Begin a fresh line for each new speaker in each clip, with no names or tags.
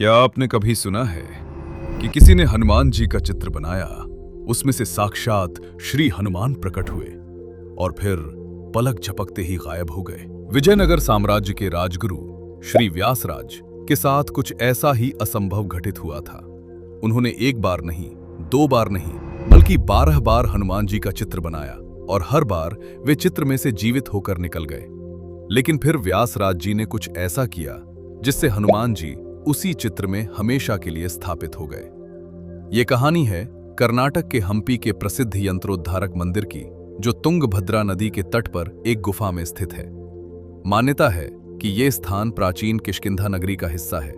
क्या आपने कभी सुना है कि किसी ने हनुमान जी का चित्र बनाया, उसमें से साक्षात श्री हनुमान प्रकट हुए और फिर पलक झपकते ही गायब हो गए। विजयनगर साम्राज्य के राजगुरु श्री व्यासराज के साथ कुछ ऐसा ही असंभव घटित हुआ था। उन्होंने एक बार नहीं, दो बार नहीं, बल्कि 12 बार हनुमान जी का चित्र बनाया और हर बार वे चित्र में से जीवित होकर निकल गए। लेकिन फिर व्यासराज जी ने कुछ ऐसा किया जिससे हनुमान जी उसी चित्र में हमेशा के लिए स्थापित हो गए। ये कहानी है कर्नाटक के हम्पी के प्रसिद्ध यंत्रोद्धारक मंदिर की, जो तुंगभद्रा नदी के तट पर एक गुफा में स्थित है। मान्यता है कि ये स्थान प्राचीन किष्किंधा नगरी का हिस्सा है।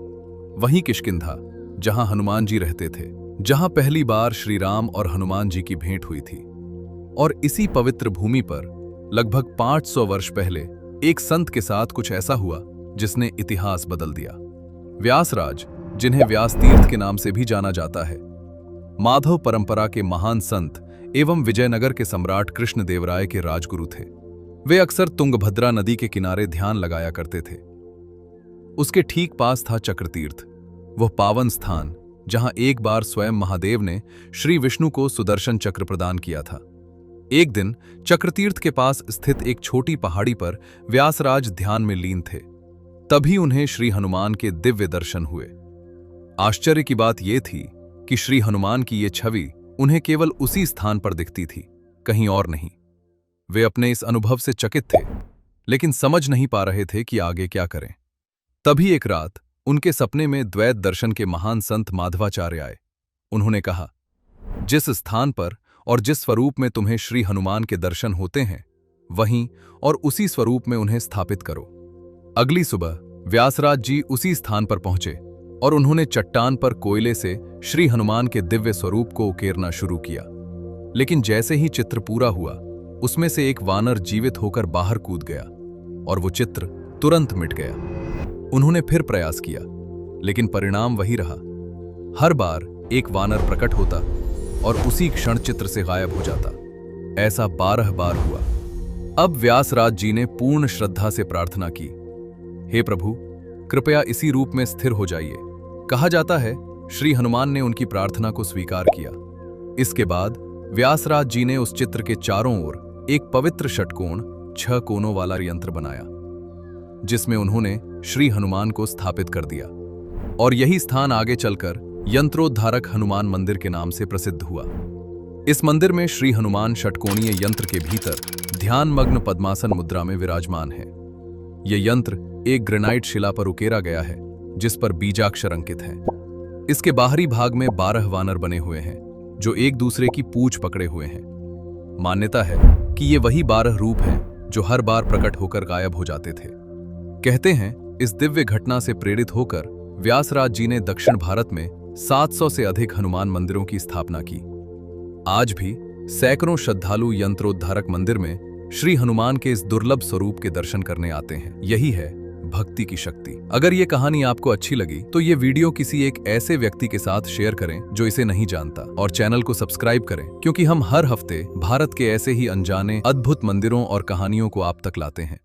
वही किष्किंधा जहां हनुमान जी रहते थे, जहां पहली बार श्री राम और हनुमान जी की भेंट हुई थी। और इसी पवित्र भूमि पर लगभग 500 वर्ष पहले एक संत के साथ कुछ ऐसा हुआ जिसने इतिहास बदल दिया। व्यासराज, जिन्हें व्यास तीर्थ के नाम से भी जाना जाता है, माधव परंपरा के महान संत एवं विजयनगर के सम्राट कृष्णदेवराय के राजगुरु थे। वे अक्सर तुंगभद्रा नदी के किनारे ध्यान लगाया करते थे। उसके ठीक पास था चक्रतीर्थ, वह पावन स्थान जहां एक बार स्वयं महादेव ने श्री विष्णु को सुदर्शन चक्र प्रदान किया था। एक दिन चक्रतीर्थ के पास स्थित एक छोटी पहाड़ी पर व्यासराज ध्यान में लीन थे। तभी उन्हें श्री हनुमान के दिव्य दर्शन हुए। आश्चर्य की बात यह थी कि श्री हनुमान की ये छवि उन्हें केवल उसी स्थान पर दिखती थी, कहीं और नहीं। वे अपने इस अनुभव से चकित थे, लेकिन समझ नहीं पा रहे थे कि आगे क्या करें। तभी एक रात उनके सपने में द्वैत दर्शन के महान संत माधवाचार्य आए। उन्होंने कहा, जिस स्थान पर और जिस स्वरूप में तुम्हें श्री हनुमान के दर्शन होते हैं, वहीं और उसी स्वरूप में उन्हें स्थापित करो। अगली सुबह व्यासराज जी उसी स्थान पर पहुंचे और उन्होंने चट्टान पर कोयले से श्री हनुमान के दिव्य स्वरूप को उकेरना शुरू किया। लेकिन जैसे ही चित्र पूरा हुआ, उसमें से एक वानर जीवित होकर बाहर कूद गया और वो चित्र तुरंत मिट गया। उन्होंने फिर प्रयास किया, लेकिन परिणाम वही रहा। हर बार एक वानर प्रकट होता और उसी क्षण चित्र से गायब हो जाता। ऐसा 12 बार हुआ। अब व्यासराज जी ने पूर्ण श्रद्धा से प्रार्थना की, हे प्रभु, कृपया इसी रूप में स्थिर हो जाइए। कहा जाता है श्री हनुमान ने उनकी प्रार्थना को स्वीकार किया। इसके बाद व्यासराज जी ने उस चित्र के चारों ओर एक पवित्र षटकोण 6 कोनों वाला यंत्र बनाया, जिसमें उन्होंने श्री हनुमान को स्थापित कर दिया। और यही स्थान आगे चलकर यंत्रोद्धारक हनुमान मंदिर के नाम से प्रसिद्ध हुआ। इस मंदिर में श्री हनुमान षटकोणीय यंत्र के भीतर ध्यानमग्न पद्मासन मुद्रा में विराजमान है। यह यंत्र एक ग्रेनाइट शिला पर उकेरा गया है, जिस पर बीजाक्षर अंकित हैं। इसके बाहरी भाग में 12 वानर बने हुए हैं, जो एक दूसरे की पूंछ पकड़े हुए हैं। मान्यता है कि ये वही 12 रूप हैं जो हर बार प्रकट होकर गायब हो जाते थे। कहते हैं इस दिव्य घटना से प्रेरित होकर व्यासराज जी ने दक्षिण भारत में 700 से अधिक हनुमान मंदिरों की स्थापना की। आज भी सैकड़ों श्रद्धालु यंत्रोद्धारक मंदिर में श्री हनुमान के इस दुर्लभ स्वरूप के दर्शन करने आते हैं। यही है भक्ति की शक्ति। अगर ये कहानी आपको अच्छी लगी तो ये वीडियो किसी एक ऐसे व्यक्ति के साथ शेयर करें जो इसे नहीं जानता, और चैनल को सब्सक्राइब करें, क्योंकि हम हर हफ्ते भारत के ऐसे ही अनजाने अद्भुत मंदिरों और कहानियों को आप तक लाते हैं।